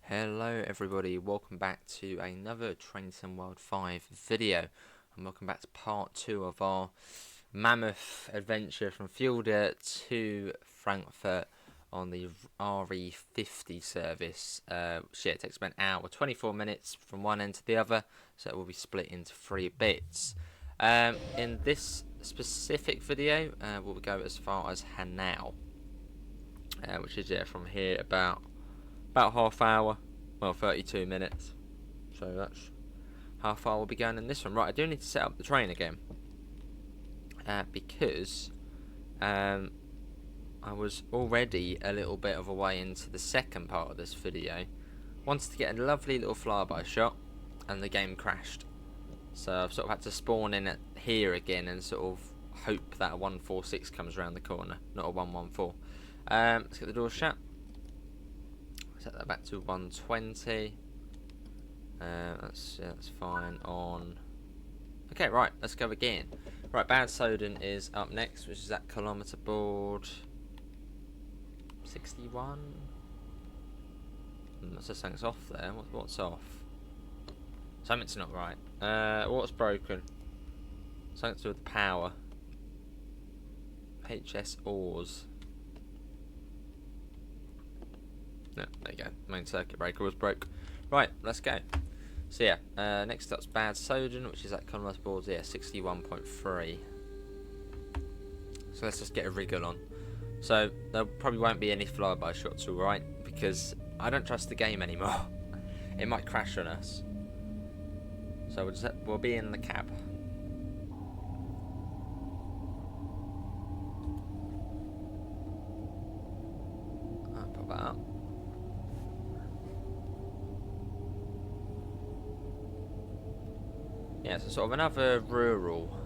Hello everybody, welcome back to another Train Sim World 5 video, and welcome back to part 2 of our mammoth adventure from Fulda to Frankfurt on the RE50 service. It takes about an hour, 24 minutes from one end to the other, so it will be split into 3 bits. In this specific video, we'll go as far as Hanau, which is from here about half hour, well 32 minutes, so that's how far we'll be going in this one. Right, I do need to set up the train again, because I was already a little bit of a way into the second part of this video, wanted to get a lovely little flyby shot, and the game crashed, so I've sort of had to spawn in at here again and sort of hope that a 146 comes around the corner, not a 114. Let's get the door shut. Set that back to 120. That's fine on. Okay, right, let's go again. Right, Bad Soden is up next, which is that kilometre board 61. So something's off there. What's off? Something's not right. What's broken? Something to do with the power. HS ores. No, there you go. Main circuit breaker was broke. Right, let's go. So yeah, next up's Bad Soden, which is that kilometre board, 61.3. So let's just get a wriggle on. So there probably won't be any flyby shots, alright, because I don't trust the game anymore. It might crash on us. So we'll be in the cab. I'll pop that up. Yeah, so sort of another rural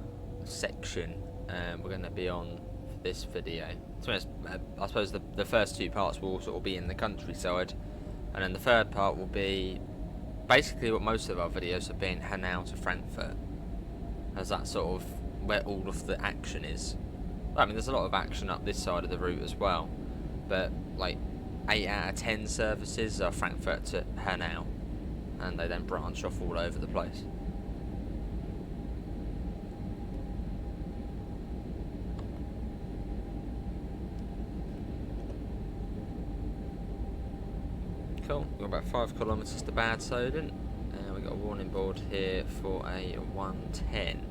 section we're going to be on for this video. So I suppose the first 2 parts will sort of be in the countryside, and then the third part will be basically what most of our videos have been, Hanau to Frankfurt, as that's sort of where all of the action is. I mean, there's a lot of action up this side of the route as well, but like 8 out of 10 services are Frankfurt to Hanau, and they then branch off all over the place. Cool, we've got about 5 kilometres to Bad Soden, and we've got a warning board here for a 110,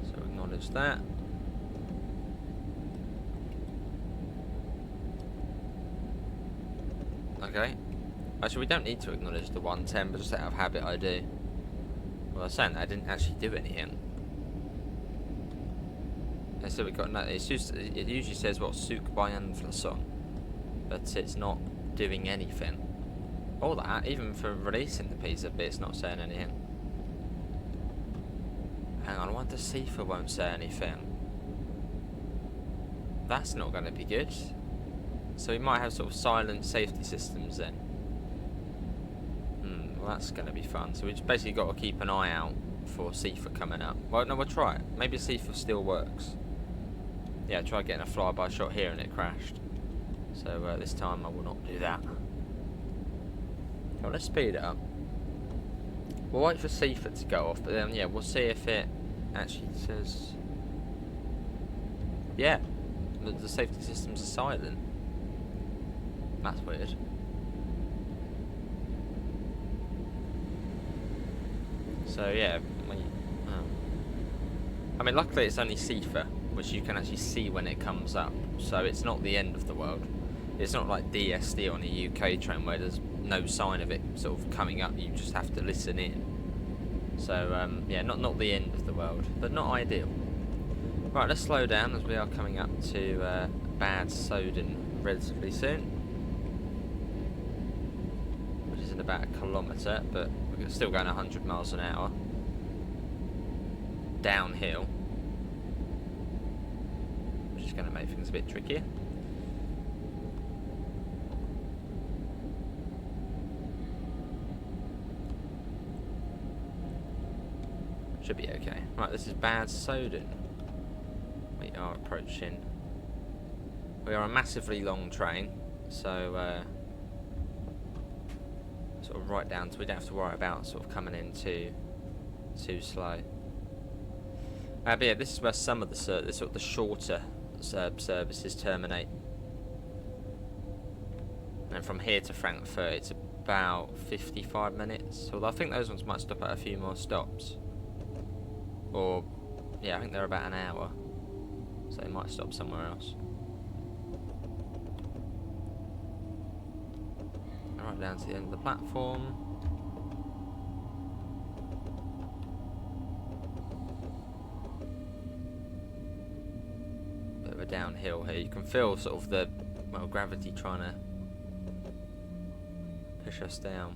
so acknowledge that. Okay, actually we don't need to acknowledge the 110, but just out of habit I do. Well, I was saying that I didn't actually do anything. And so we got no, it usually says what Suk Bayan Flasson, but it's not doing anything. All that, even for releasing the piece of bit, it's not saying anything. Hang on, I wonder if Sifa won't say anything. That's not going to be good. So we might have sort of silent safety systems then. Well that's going to be fun. So we just basically got to keep an eye out for Sifa coming up. Well, no, we'll try it. Maybe Sifa still works. Yeah, I tried getting a flyby shot here and it crashed. So this time I will not do that. Well, let's speed it up. We'll wait for Sifa to go off, but then yeah, we'll see if it actually says. Yeah, the safety systems are silent. That's weird. So yeah, I mean, luckily it's only Sifa, which you can actually see when it comes up, so it's not the end of the world. It's not like DSD on a UK train where there's no sign of it sort of coming up, you just have to listen in. So yeah, not the end of the world, but not ideal. Right, let's slow down as we are coming up to Bad Soden relatively soon, which is in about a kilometre, but we're still going 100 miles an hour downhill, which is going to make things a bit trickier. Should be okay. Right, this is Bad Soden. We are approaching. We are a massively long train, so sort of right down, so we don't have to worry about sort of coming in too slow. But yeah, this is where some of the sort of the shorter services terminate. And from here to Frankfurt, it's about 55 minutes. Although I think those ones might stop at a few more stops. Or, yeah, I think they're about an hour. So they might stop somewhere else. Right down to the end of the platform. Bit of a downhill here. You can feel sort of the, well, gravity trying to push us down.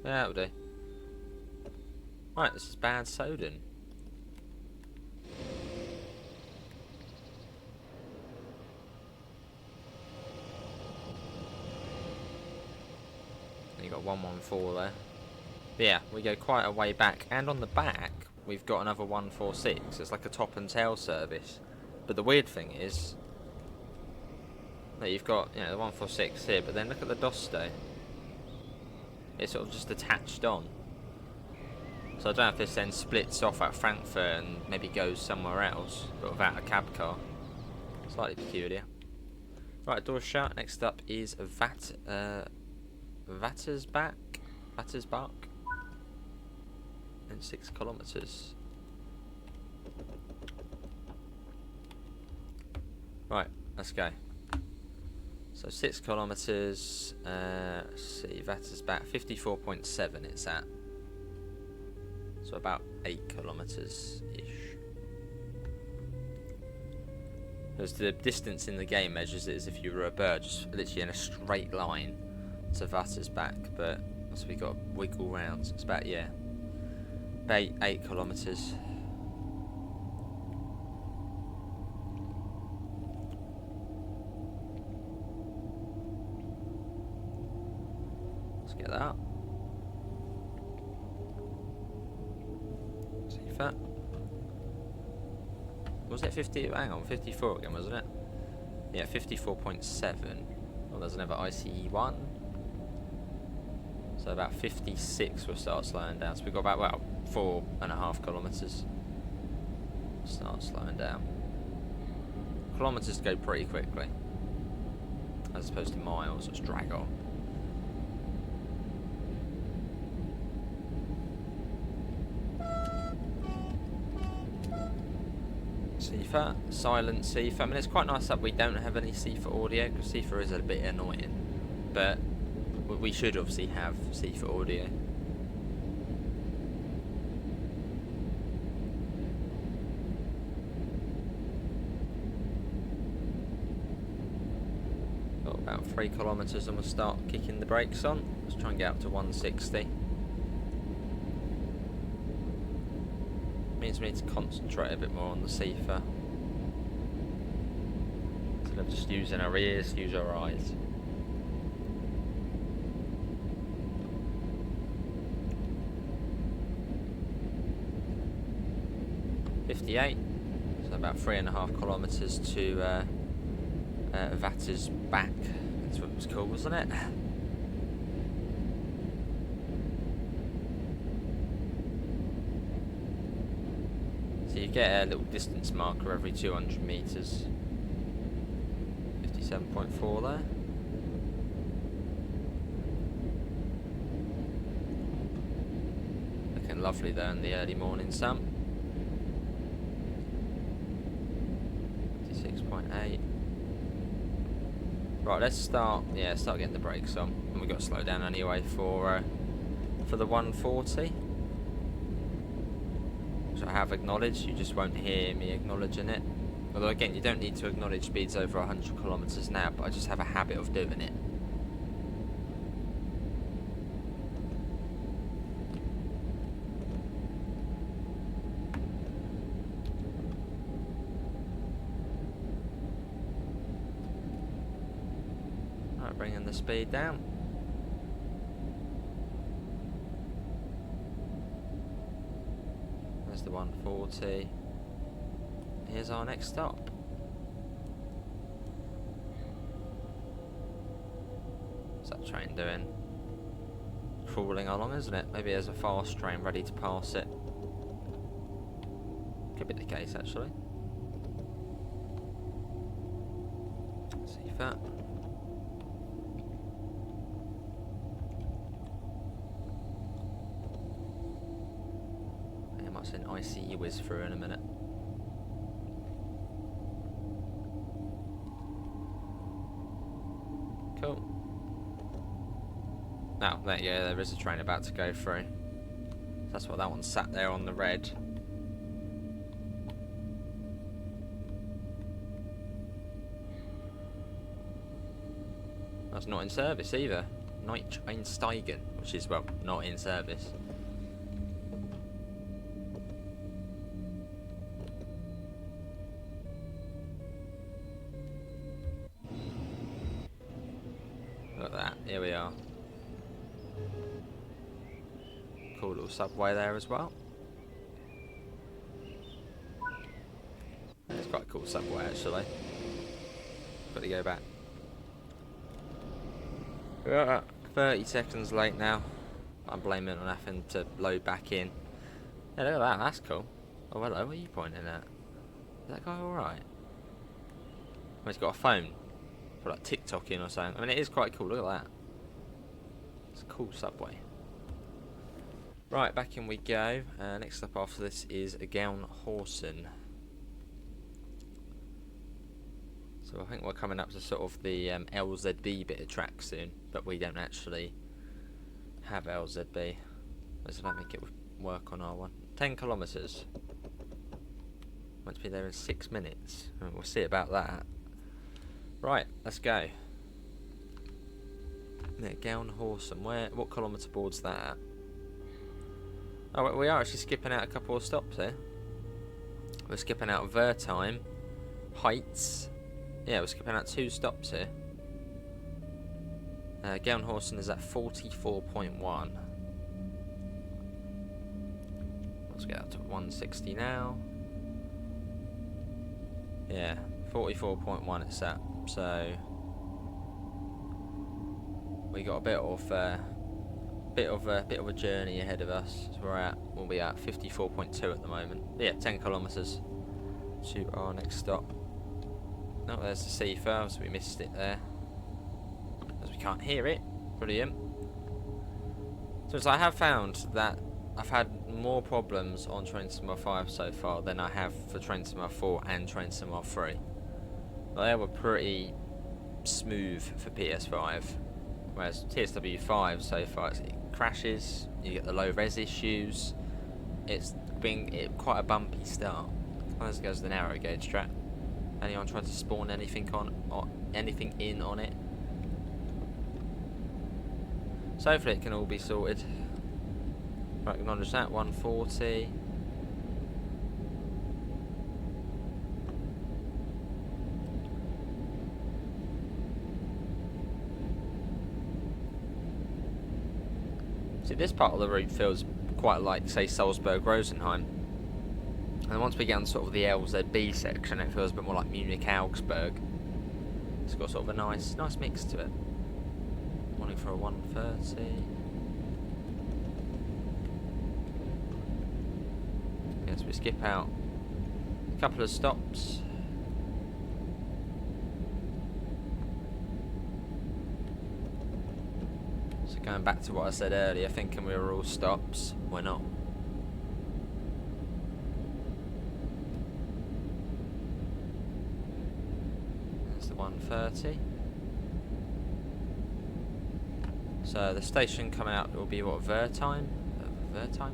That'll do. Right, this is Bad Soden. You got 114 there. But yeah, we go quite a way back, and on the back we've got another 146. It's like a top and tail service. But the weird thing is that you've got, you know, the 146 here, but then look at the Dosto. It's sort of just attached on. So I don't know if this then splits off at Frankfurt and maybe goes somewhere else, but without a cab car. Slightly peculiar. Right, door's shut. Next up is Vattersbach. And 6 kilometres. Right, let's go. So 6 kilometres, let's see, Vattersbach, 54.7 it's at. So about 8 kilometres-ish. Because the distance in the game measures it as if you were a bird, just literally in a straight line to Vattersbach, but so we got to wiggle round, so it's about, yeah, about 8 kilometres. Let's get that up. See that? Was it 50? Hang on, 54 again, wasn't it? Yeah, 54.7. Well, there's another ICE1. So about 56 we'll start slowing down. So we've got about, well, 4.5 kilometres. Start slowing down. Kilometres go pretty quickly, as opposed to miles, which drag on. CIFA, silent CIFA. I mean, it's quite nice that we don't have any CIFA audio, because CIFA is a bit annoying, but we should obviously have CIFA audio. Got about 3 kilometres and we'll start kicking the brakes on. Let's try and get up to 160. Means we need to concentrate a bit more on the CIFA. Instead of just using our ears, use our eyes. So about 3.5 kilometres to Vattersbach. That's what it was called, wasn't it? So you get a little distance marker every 200 metres. 57.4 there. Looking lovely there in the early morning sun. 56.8. Right, let's start getting the brakes on. And we've got to slow down anyway for the 140. Which I have acknowledged, you just won't hear me acknowledging it. Although again, you don't need to acknowledge speeds over 100 kilometres an hour, but I just have a habit of doing it. Right, bringing the speed down. the 140. Here's our next stop. What's that train doing? Crawling along, isn't it? Maybe there's a fast train ready to pass it. Could be the case, actually. See that. I might send ICE whiz through in a minute. Cool. Oh, there you go, there is a train about to go through. That's why that one sat there on the red. That's not in service either. Night Einsteigen, which is, well, not in service. Look at that, here we are. Cool little subway there as well. It's quite a cool subway actually. Got to go back. We're 30 seconds late now. I'm blaming it on having to load back in. Yeah, look at that, that's cool. Oh hello, what are you pointing at? Is that guy alright? Oh, he's got a phone. For like TikToking or something. I mean, it is quite cool, look at that. It's a cool subway. Right, back in we go. Next up after this is Gelnhausen. So I think we're coming up to sort of the LZB bit of track soon, but we don't actually have LZB. Let's not make it work on our one. 10 kilometres. Meant to be there in 6 minutes. We'll see about that. Right, let's go. Yeah, Gelnhausen. What kilometre board's that at? Oh, we are actually skipping out a couple of stops here. We're skipping out Wertheim, Heights. Yeah, we're skipping out 2 stops here. Gelnhausen is at 44.1. Let's get up to 160 now. Yeah, 44.1 it's at. So we got a bit of a journey ahead of us. So we'll be at 54.2 at the moment. Yeah, 10 kilometres to our next stop. Oh, there's the seafirm, so we missed it there. As we can't hear it. Brilliant. So I have found that I've had more problems on Train Sim 5 so far than I have for Train Sim 4 and Train Sim 3. They were pretty smooth for PS5. Whereas TSW5 so far, it crashes, you get the low res issues. It's been quite a bumpy start. As goes the narrow gauge track. Anyone tried to spawn anything anything in on it? So hopefully it can all be sorted. Right, acknowledge that. 140. See, this part of the route feels quite like, say, Salzburg-Rosenheim. And once we get on sort of the LZB section, it feels a bit more like Munich-Augsburg. It's got sort of a nice mix to it. Wanting for a 130. Yes, we skip out a couple of stops. So going back to what I said earlier, thinking we were all stops, we're not. There's the 130. So the station coming out will be what, Wertheim? Wertheim?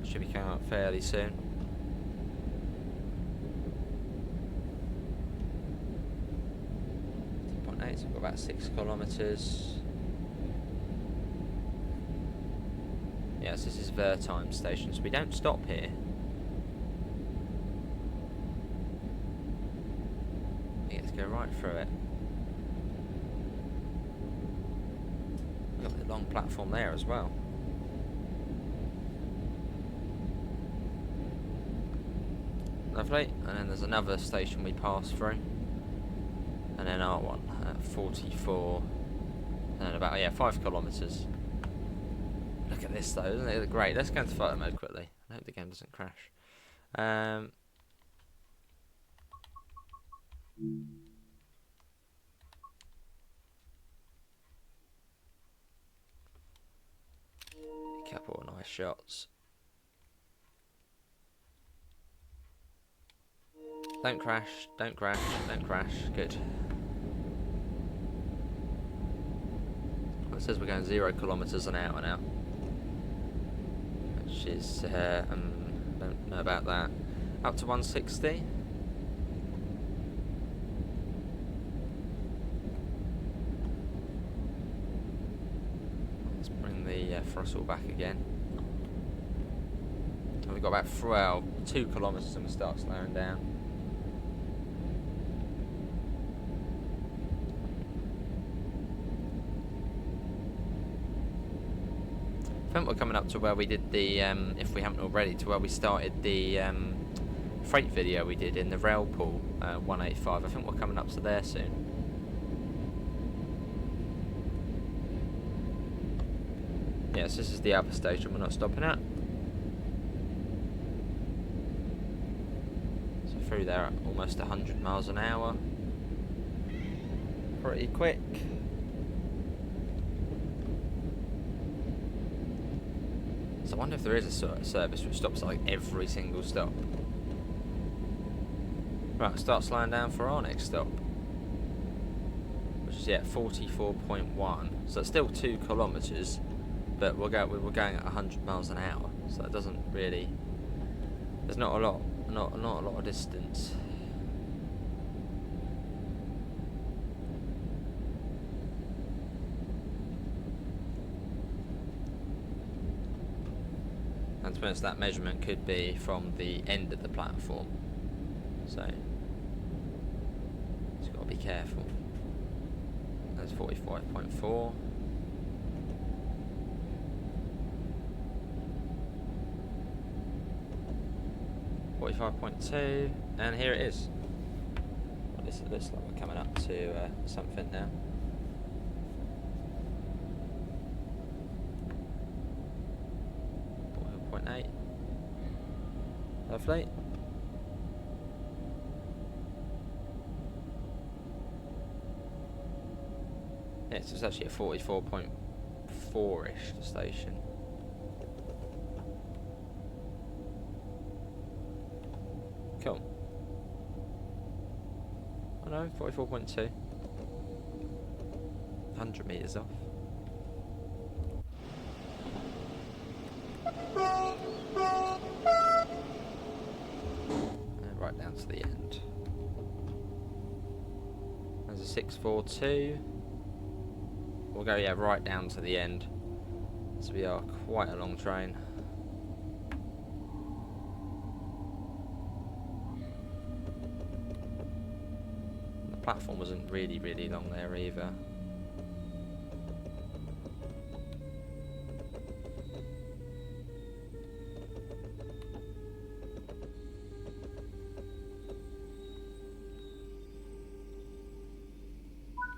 Should be coming out fairly soon. So we've got about 6 kilometres. Yes, this is Wertheim station, so we don't stop here. Let's go right through it. We've got the long platform there as well. Lovely. And then there's another station we pass through. And then R1 at 44. And then about, yeah, 5 kilometres. Look at this though, isn't it great? Let's go into photo mode quickly. I hope the game doesn't crash. Couple of nice shots. Don't crash, don't crash, don't crash. Good. Well, it says we're going 0 kilometres an hour now. Which is, don't know about that. Up to 160. Let's bring the throttle back again. And we've got about 2 kilometres and we start slowing down. I think we're coming up to where we did the, if we haven't already, to where we started the freight video we did in the rail pool, 185. I think we're coming up to there soon. Yes, this is the upper station we're not stopping at. So through there at almost 100 miles an hour. Pretty quick. So I wonder if there is a sort of service which stops like every single stop. Right, start slowing down for our next stop. Which is, yeah, 44.1. So it's still 2 kilometres, but we're going at 100 miles an hour. So it doesn't really, there's not a lot of distance. And to be honest, that measurement could be from the end of the platform, so just got to be careful. That's 45.4. .2, and here it is. Well, this looks like we're coming up to something now. Lovely. Yeah, so it's actually a 44.4-ish station. Cool. Oh no, 44.2. 100 metres off. Down to the end. There's a 642. We'll go, yeah, right down to the end. So we are quite a long train. The platform wasn't really long there either.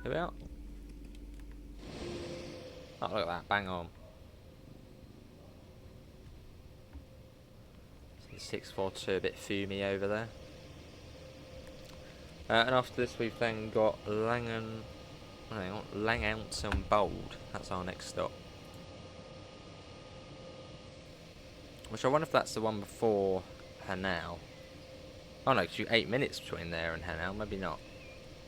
Here we are. Oh, look at that, bang on. So the 642 a bit fumey over there. And after this we've then got Langhans and Bold. That's our next stop. Which I wonder if that's the one before Hanau. Oh no, because you 8 minutes between there and Hanau, maybe not.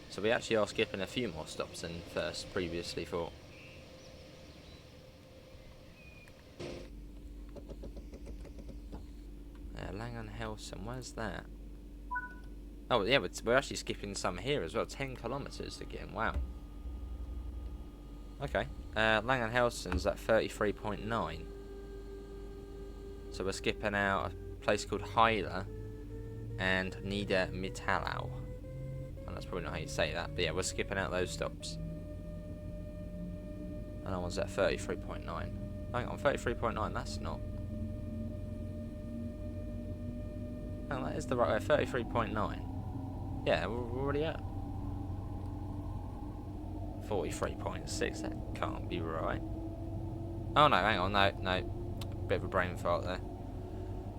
So we actually are skipping a few more stops than first previously thought. Langenhausen, where's that? Oh yeah, we're actually skipping some here as well. 10 kilometres again, wow. Okay, Langenhausen's at 33.9. So we're skipping out a place called Heiler and Niedermittellau. That's probably not how you say that, but yeah, we're skipping out those stops. And that one's at 33.9. Hang on, 33.9, that's not. No, that is the right way. 33.9. Yeah, we're already at 43.6. That can't be right. Oh no, hang on, no. Bit of a brain fart there.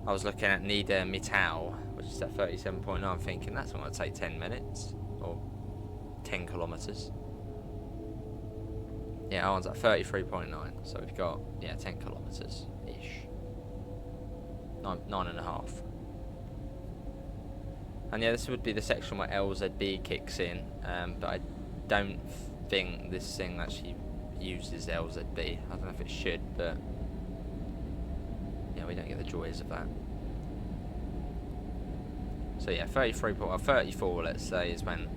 I was looking at Nieder Mittal, which is at 37.9, thinking that's going to take 10 minutes. Or 10 kilometres. Yeah, our one's at 33.9, so we've got, 10 kilometres-ish. 9.5. And yeah, this would be the section where LZB kicks in, but I don't think this thing actually uses LZB. I don't know if it should, but yeah, we don't get the joys of that. So yeah, 34, let's say, is when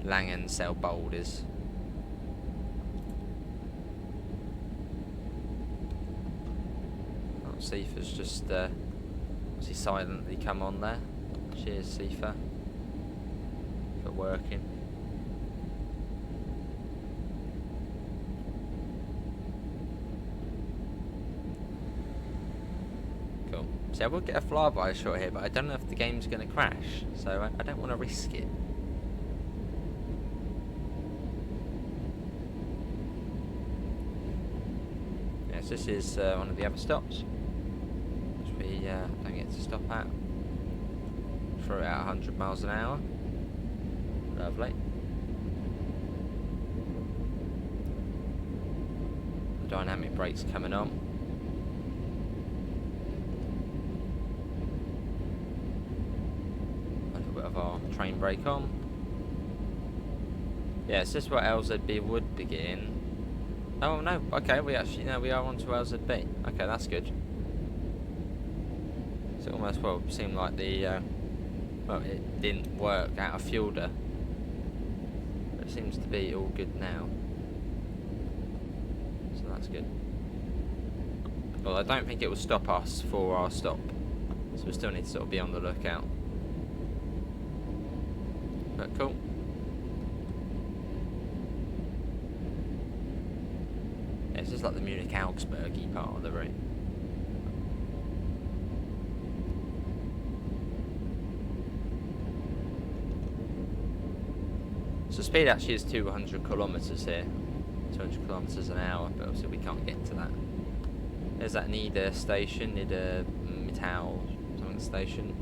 Langenselbold is. Oh, Sifa's just obviously silently come on there. Cheers, Sifa, for working. Cool. See, I will get a flyby shot here, but I don't know if the game's going to crash, so I don't want to risk it. Yes, this is one of the other stops, which we don't get to stop at. Through at 100 miles an hour. Lovely. The dynamic brakes coming on. A little bit of our train brake on. Yeah, it's just where LZB would begin. Oh no, okay, we are onto LZB. Okay, that's good. So it almost seemed like the well, it didn't work out of Fulda, but it seems to be all good now, so that's good. Well, I don't think it will stop us for our stop, so we still need to sort of be on the lookout. But cool. Yeah, it's just like the Munich-Augsburg-y part of the route. So speed actually is 200 kilometres here, 200 kilometres an hour, but obviously we can't get to that. There's that Nieder station, Nieder Mittal something station.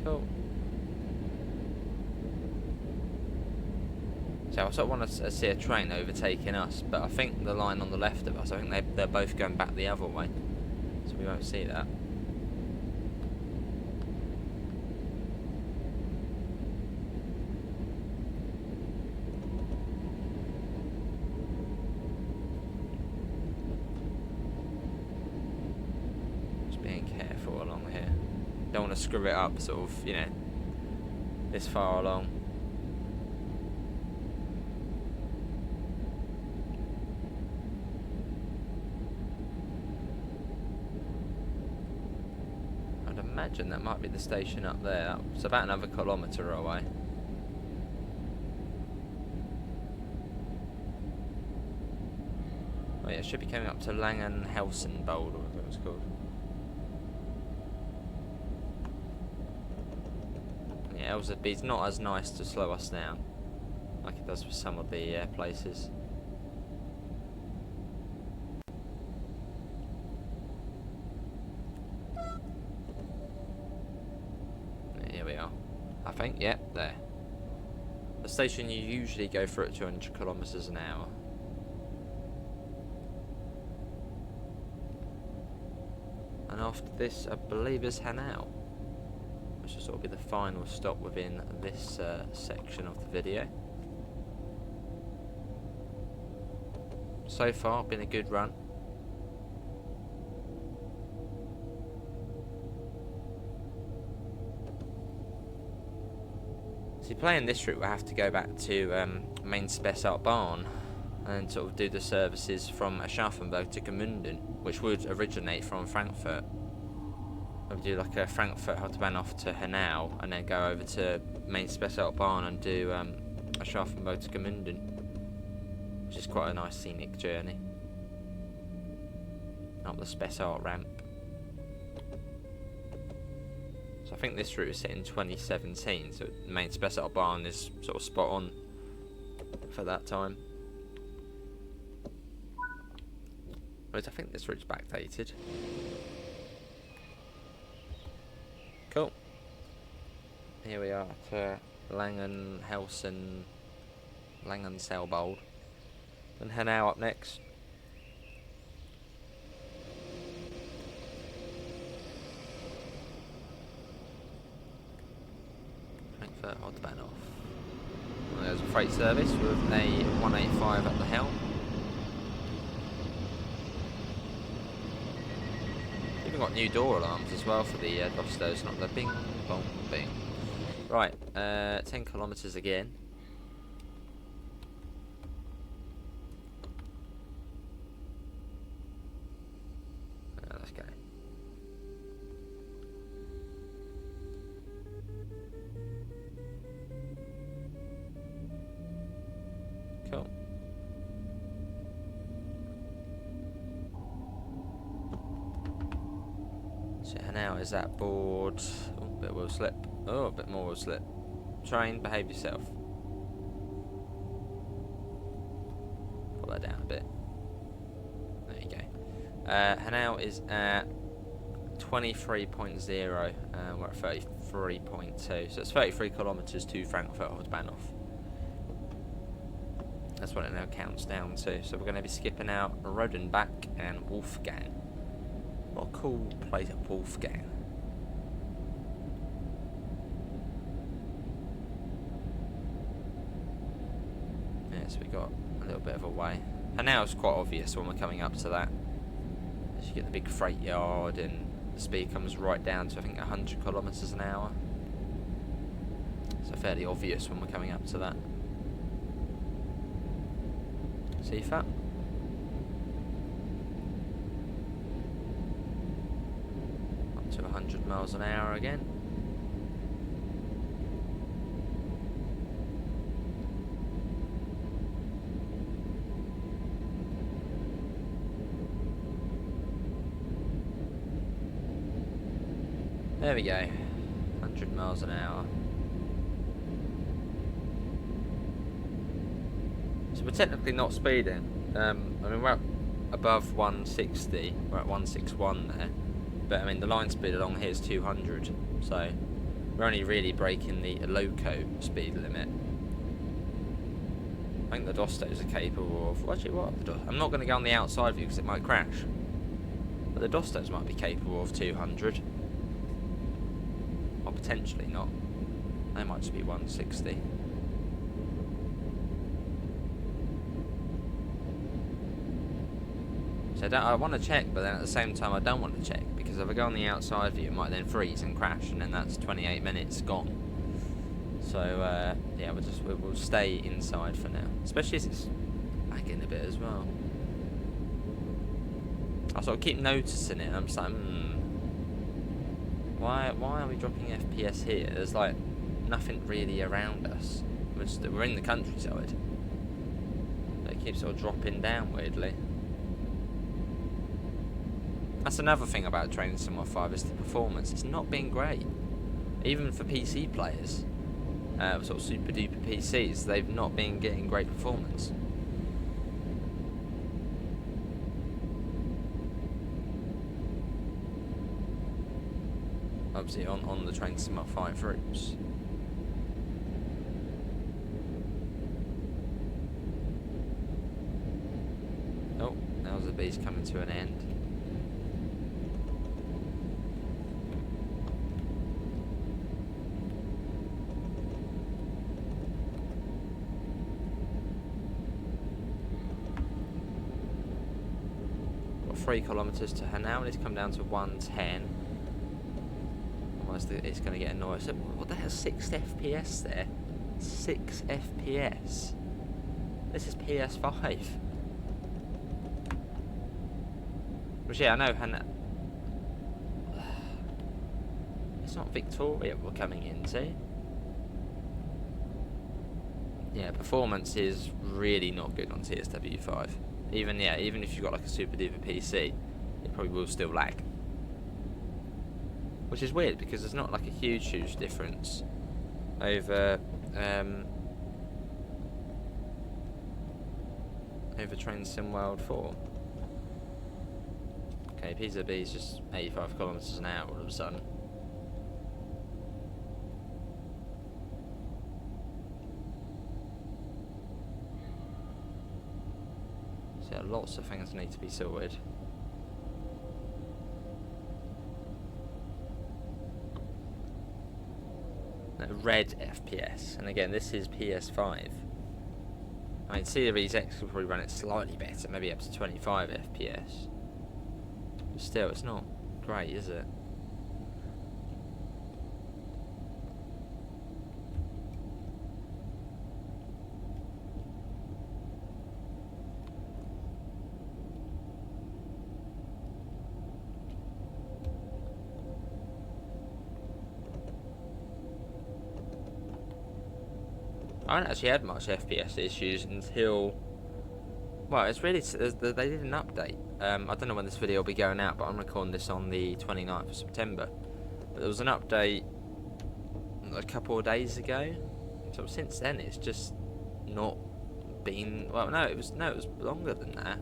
Cool. So I sort of want to see a train overtaking us, but I think the line on the left of us, I think they're both going back the other way, so we won't see that. Just being careful along here. Don't want to screw it up, sort of, this far along. I'd imagine that might be the station up there. It's about another kilometre away. Oh yeah, it should be coming up to Langenselbold, or whatever it was called. LZB's not as nice to slow us down like it does for some of the places. Here we are. I think, yep, there. The station you usually go through at 200 kilometres an hour. And after this, I believe, is Hanau, which will sort of be the final stop within this section of the video. So far, been a good run. So playing this route, we'll have to go back to Kinzigtalbahn, and sort of do the services from Aschaffenburg to Gmunden, which would originate from Frankfurt. I would do like a Frankfurt Autobahn off to Hanau, and then go over to Main Steinau and do Aschaffenburg to Gmunden, which is quite a nice scenic journey up the Spessart ramp. So I think this route was set in 2017, so the Main Steinau is sort of spot on for that time. Whereas I think this route's backdated. Cool. Here we are to Langenhausen, Langenselbold, and Hanau up next. Frankfurt Autobahn off. Well, there's a freight service with a 185 at the helm. Even got new door alarms as well for the Dostos, not the bing, bong, bing. Right, 10 kilometres again. Let's go. Cool. So now is that board? Oh, a bit wheel slip. Oh, a bit more wheel slip. Train, behave yourself. Pull that down a bit. There you go. Hanau is at 23.0 and we're at 33.2. So it's 33 kilometres to Frankfurt Autobahn off. That's what it now counts down to. So we're going to be skipping out Rodenbach and Wolfgang. What a cool place at Wolfgang. Yeah, so we got a little bit of a way. And now it's quite obvious when we're coming up to that. As you get the big freight yard and the speed comes right down to I think 100 kilometres an hour. So fairly obvious when we're coming up to that. CFAT. Up to 100 miles an hour again. There we go. 100 miles an hour. So we're technically not speeding. I mean, we're up above 160. We're at 161 there. But I mean, the line speed along here is 200. So we're only really breaking the loco speed limit. I think the Dostos are capable of... Actually, what? I'm not going to go on the outside view because it might crash. But the Dostos might be capable of 200. Or potentially not. They might just be 160. So I want to check, but then at the same time I don't want to check, because if I go on the outside view it might then freeze and crash, and then that's 28 minutes gone. So yeah, we'll stay inside for now, especially as it's lagging a bit as well. I sort of keep noticing it and I'm just like, why are we dropping FPS here? There's like nothing really around us. We're in the countryside, but it keeps sort of dropping down weirdly. That's another thing about Train Sim 5 is the performance. It's not been great. Even for PC players, sort of super duper PCs, they've not been getting great performance. Obviously on the Train Sim 5 routes. Oh, now the beast coming to an end. Got 3 kilometres to Hanau, and it's come down to 110. Otherwise it's going to get annoying. So what the hell, 6 FPS there? 6 FPS? This is PS5. Which, yeah, I know Hanau. It's not Victoria we're coming into. Yeah, performance is really not good on TSW5. Even if you've got like a Super Duper PC, it probably will still lag. Which is weird because there's not like a huge difference over Train Sim World 4. Okay, PZB is just 85 kilometers an hour all of a sudden. So yeah, lots of things need to be sorted. No, red FPS, and again this is PS5. I mean, Series X could probably run it slightly better, maybe up to 25 FPS. But still, it's not great, is it? I haven't actually had much FPS issues until, well, it's really, they did an update. I don't know when this video will be going out, but I'm recording this on the 29th of September. But there was an update a couple of days ago, so since then it's just not been, well, no, it was longer than that.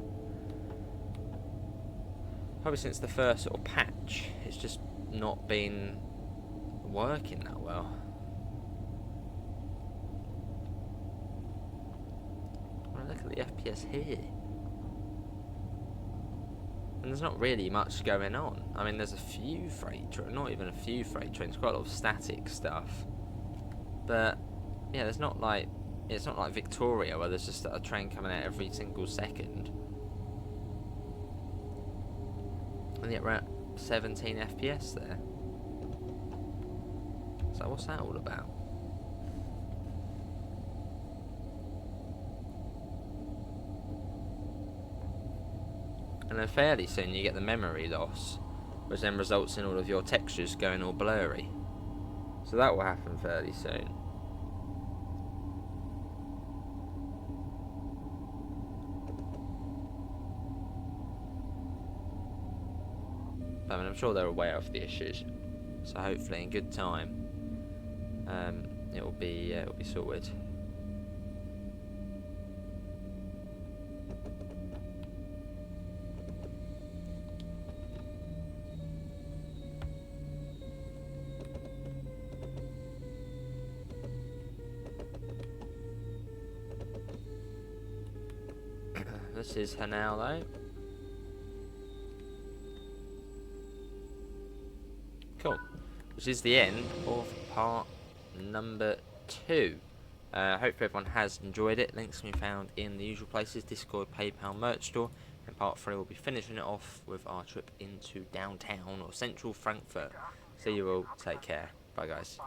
Probably since the first sort of patch, it's just not been working that well. Look at the FPS here. And there's not really much going on. I mean, there's a few freight trains, not even a few freight trains, quite a lot of static stuff. But, yeah, there's not like, it's not like Victoria where there's just a train coming out every single second. And yet we're at 17 FPS there. So what's that all about? And then fairly soon you get the memory loss, which then results in all of your textures going all blurry. So that will happen fairly soon. I mean, I'm sure they're aware of the issues, so hopefully in good time it'll be sorted. This is Hanau though. Cool. Which is the end of part number 2. Hopefully everyone has enjoyed it. Links can be found in the usual places: Discord, PayPal, merch store. And part 3 will be finishing it off with our trip into downtown or central Frankfurt. See you all. Take care. Bye guys.